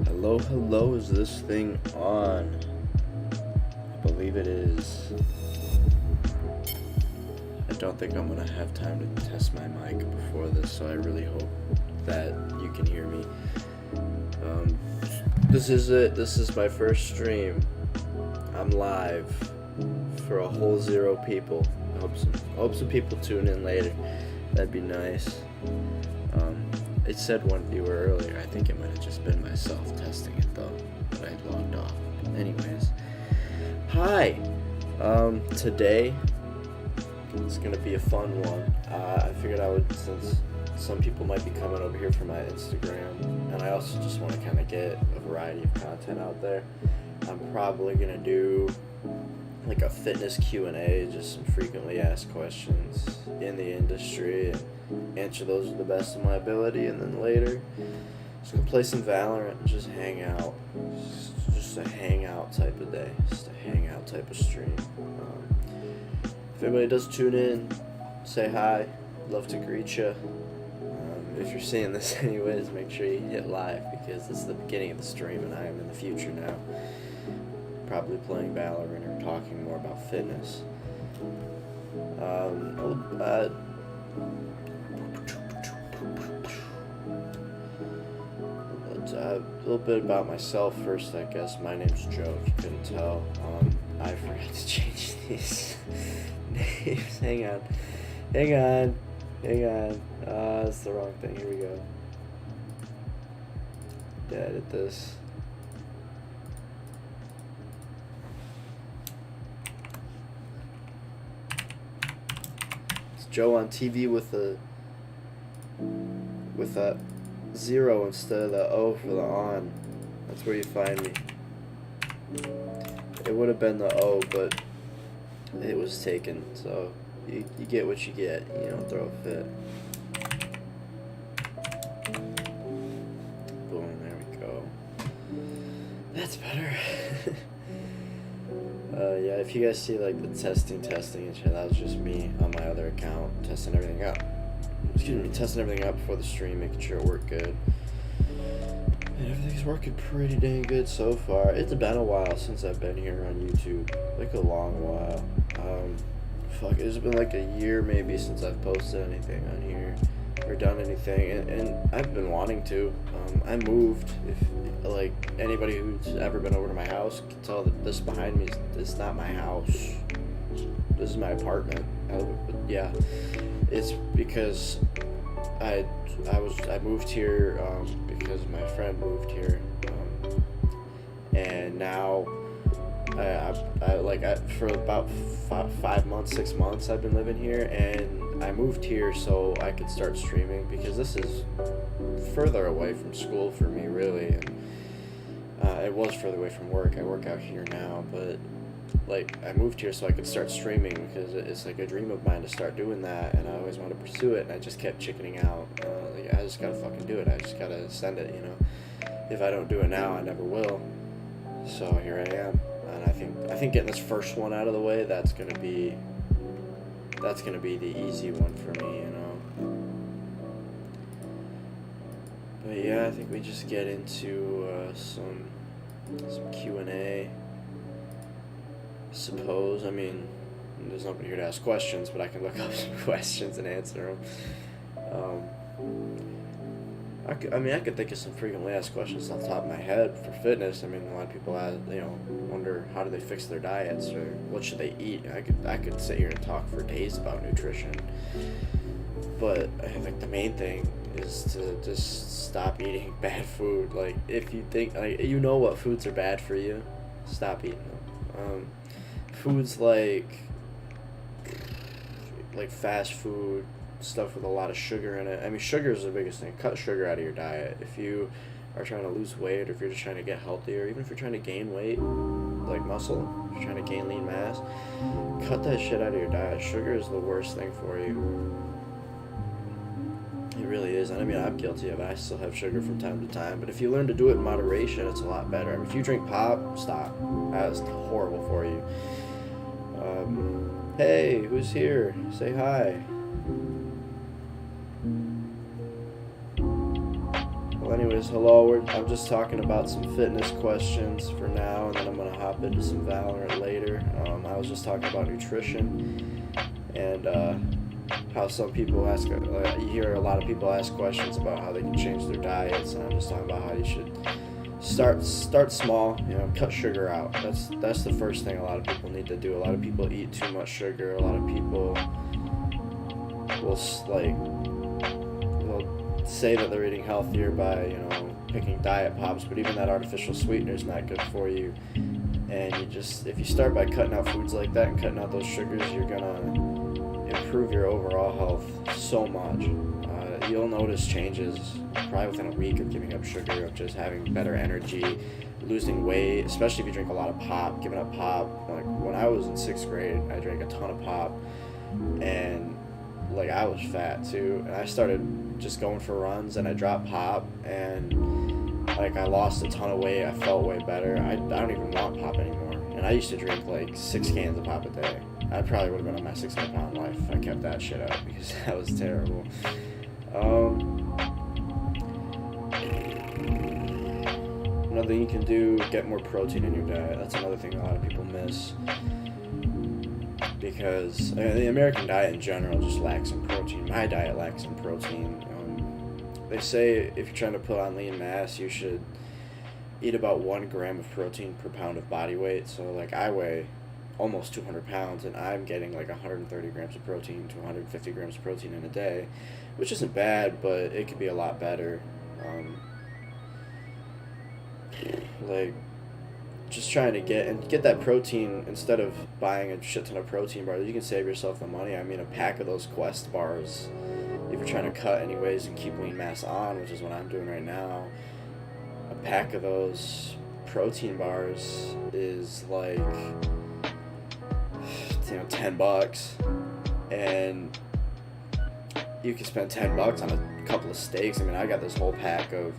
Hello, hello, is this thing on? I believe it is. I don't think I'm gonna have time to test my mic before this, so I really hope that you can hear me. This is it. This is my first stream. I'm live for a whole 0 people. I hope some people tune in later. That'd be nice. It said 1 viewer earlier. I think it might have just been myself testing it though, but I logged off. Anyways, hi. Today it's gonna be a fun one. I figured I would, since some people might be coming over here for my Instagram, and I also just want to kind of get a variety of content out there. I'm probably gonna do like a fitness Q&A, just some frequently asked questions in the industry, and answer those to the best of my ability. And then later, just gonna play some Valorant and just hang out. Just a hangout type of day, just a hangout type of stream. If anybody does tune in, say hi. Love to greet you. If you're seeing this anyways, make sure you hit live, because this is the beginning of the stream and I am in the future now. Probably playing Valorant or talking more about fitness. A little bit about myself first, I guess. My name's Joe, if you couldn't tell. I forgot to change these names. Hang on. That's the wrong thing. Here we go. Yeah, edit this. It's Joe on TV with a 0 instead of the O for the on. That's where you find me. It would have been the O, but it was taken, so you get what you get. You don't throw a fit. Boom, there we go. That's better. Yeah, if you guys see like the testing and shit, that was just me on my other account testing everything out. Testing everything out before the stream, making sure it worked good. And everything's working pretty dang good so far. It's been a while since I've been here on YouTube, like a long while. It's been like a year maybe since I've posted anything on here or done anything, and I've been wanting to. I moved. If like anybody who's ever been over to my house can tell that this behind me is not my house. This is my apartment. Yeah, it's because I moved here because my friend moved here, and now for about 5 months, 6 months I've been living here, and I moved here so I could start streaming, because this is further away from school for me really, and it was further away from work. I work out here now, but like I moved here so I could start streaming, because it's like a dream of mine to start doing that, and I always wanted to pursue it, and I just kept chickening out. I just gotta fucking do it. I just gotta send it, you know. If I don't do it now, I never will. So here I am, and I think getting this first one out of the way, that's gonna be the easy one for me, you know. But yeah, I think we just get into some Q&A. Suppose. I mean, there's nobody here to ask questions, but I can look up some questions and answer them. I could think of some frequently asked questions off the top of my head for fitness. I mean, a lot of people wonder how do they fix their diets, or what should they eat. I could sit here and talk for days about nutrition, but I think the main thing is to just stop eating bad food. Like, if you think, like, you know what foods are bad for you, stop eating them. Foods like fast food, stuff with a lot of sugar in it. I mean, sugar is the biggest thing. Cut sugar out of your diet. If you are trying to lose weight, or if you're just trying to get healthier, even if you're trying to gain weight, like muscle, if you're trying to gain lean mass, cut that shit out of your diet. Sugar is the worst thing for you. It really is. And I mean, I'm guilty of it. I still have sugar from time to time, but if you learn to do it in moderation, it's a lot better. I mean, if you drink pop, stop. That is horrible for you. Hey, who's here? Say hi. Well, anyway, anyways, hello. I'm just talking about some fitness questions for now, and then I'm gonna hop into some Valorant later. I was just talking about nutrition and how some people ask. You hear a lot of people ask questions about how they can change their diets, and I'm just talking about how you should start small. Cut sugar out. That's the first thing a lot of people need to do. A lot of people eat too much sugar. A lot of people will say that they're eating healthier by picking diet pops, but even that artificial sweetener is not good for you. And if you start by cutting out foods like that and cutting out those sugars, you're gonna improve your overall health so much. You'll notice changes probably within a week of giving up sugar, of just having better energy, losing weight, especially if you drink a lot of pop. Giving up pop, like when I was in 6th grade, I drank a ton of pop, and I was fat too, and I started just going for runs, and I dropped pop, and I lost a ton of weight. I felt way better. I don't even want pop anymore, and I used to drink 6 cans of pop a day. I probably would have been on my 600-pound life if I kept that shit up, because that was terrible. Another thing you can do, get more protein in your diet. That's another thing a lot of people miss, because the American diet in general just lacks in protein. My diet lacks in protein. They say if you're trying to put on lean mass, you should eat about 1 gram of protein per pound of body weight. So I weigh almost 200 pounds, and I'm getting 130 grams of protein to 150 grams of protein in a day, which isn't bad, but it could be a lot better. Just trying to get that protein. Instead of buying a shit ton of protein bars, you can save yourself the money. I mean, a pack of those Quest bars, if you're trying to cut anyways and keep lean mass on, which is what I'm doing right now, a pack of those protein bars is $10, and you can spend $10 on a couple of steaks. I mean, I got this whole pack of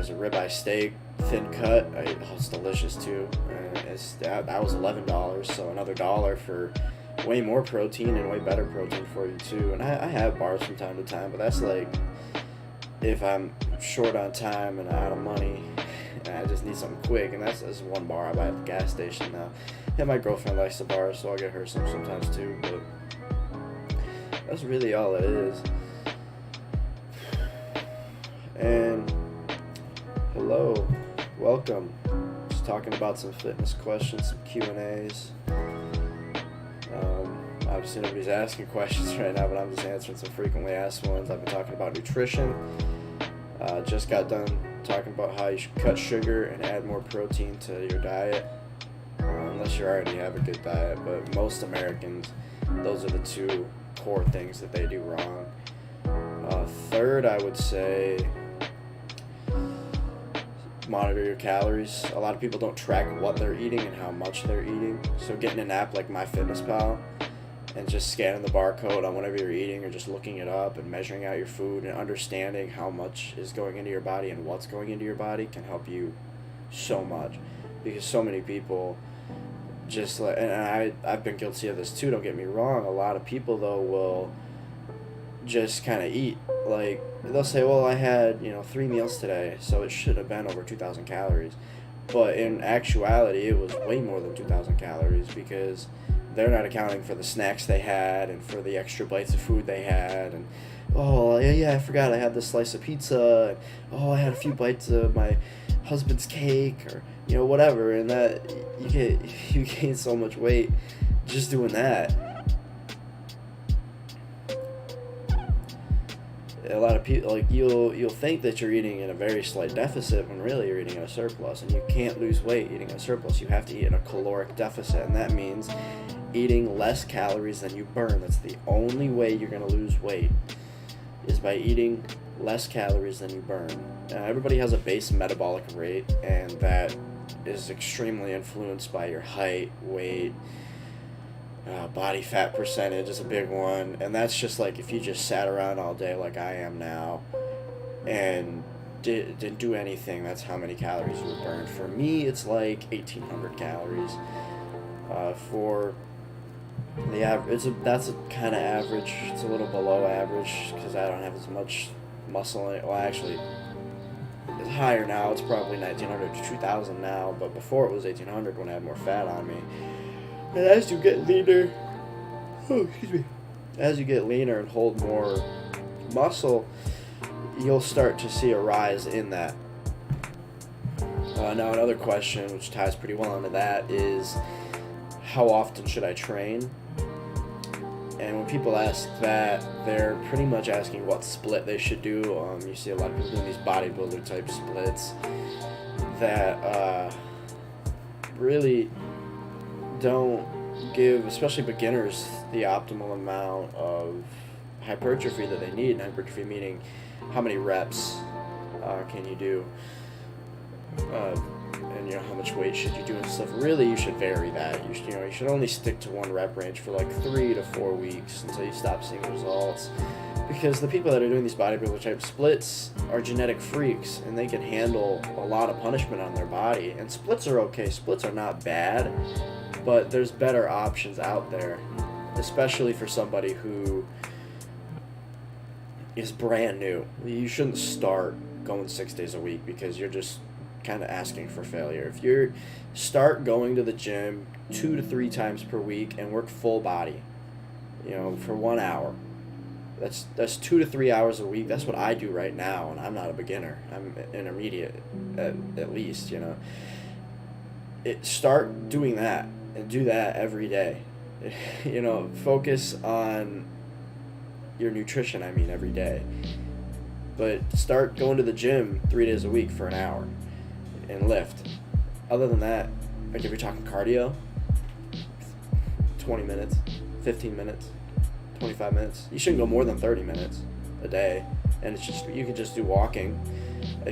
ribeye steak, thin cut. It's delicious too. That was $11, so another $1 for way more protein and way better protein for you too. And I have bars from time to time, but that's if I'm short on time and out of money and I just need something quick, and that's 1 bar I buy at the gas station now. And my girlfriend likes the bars, so I'll get her some sometimes too, but that's really all it is. And hello, welcome. Just talking about some fitness questions, some Q&As. Obviously nobody's asking questions right now, but I'm just answering some frequently asked ones. I've been talking about nutrition. Just got done talking about how you should cut sugar and add more protein to your diet, unless you already have a good diet. But most Americans, those are the 2 core things that they do wrong. Third, I would say monitor your calories. A lot of people don't track what they're eating and how much they're eating. So getting an app like MyFitnessPal and just scanning the barcode on whatever you're eating, or just looking it up and measuring out your food and understanding how much is going into your body and what's going into your body can help you so much. Because so many people just and I've been guilty of this too, don't get me wrong. A lot of people though will just kind of eat. They'll say, well, I had 3 meals today, so it should have been over 2,000 calories. But in actuality, it was way more than 2,000 calories, because they're not accounting for the snacks they had and for the extra bites of food they had. And I forgot I had this slice of pizza, and I had a few bites of my husband's cake, or whatever. And that you gain so much weight just doing that. A lot of people, you'll think that you're eating in a very slight deficit when really you're eating in a surplus, and you can't lose weight eating in a surplus. You have to eat in a caloric deficit, and that means eating less calories than you burn. That's the only way you're going to lose weight, is by eating less calories than you burn. Everybody has a base metabolic rate, and that is extremely influenced by your height, weight, body fat percentage is a big one. And that's just if you just sat around all day like I am now and didn't do anything, that's how many calories you would burn. For me, it's 1,800 calories. For the average, that's a kind of average. It's a little below average because I don't have as much muscle in it. Well, actually, it's higher now. It's probably 1900 to 2000 now, but before it was 1800 when I had more fat on me. And as you get leaner, as you get leaner and hold more muscle, you'll start to see a rise in that. Now another question, which ties pretty well into that, is how often should I train? And when people ask that, they're pretty much asking what split they should do. You see a lot of people doing these bodybuilder type splits that really don't give, especially beginners, the optimal amount of hypertrophy that they need. And hypertrophy meaning how many reps can you do, and how much weight should you do and stuff. Really, you should vary that. You should only stick to one rep range for like 3 to 4 weeks until you stop seeing results. Because the people that are doing these bodybuilder type splits are genetic freaks, and they can handle a lot of punishment on their body. And splits are okay. Splits are not bad, but there's better options out there, especially for somebody who is brand new. You shouldn't start going 6 days a week because you're just kind of asking for failure. If you start going to the gym 2 to 3 times per week and work full body, for 1 hour, that's 2 to 3 hours a week. That's what I do right now, and I'm not a beginner. I'm intermediate at least. Start doing that and do that every day. Focus on your nutrition. Every day, but start going to the gym 3 days a week for an hour and lift. Other than that, like if you're talking cardio, 20 minutes, 15 minutes, 25 minutes. You shouldn't go more than 30 minutes a day. And it's just, you can just do walking.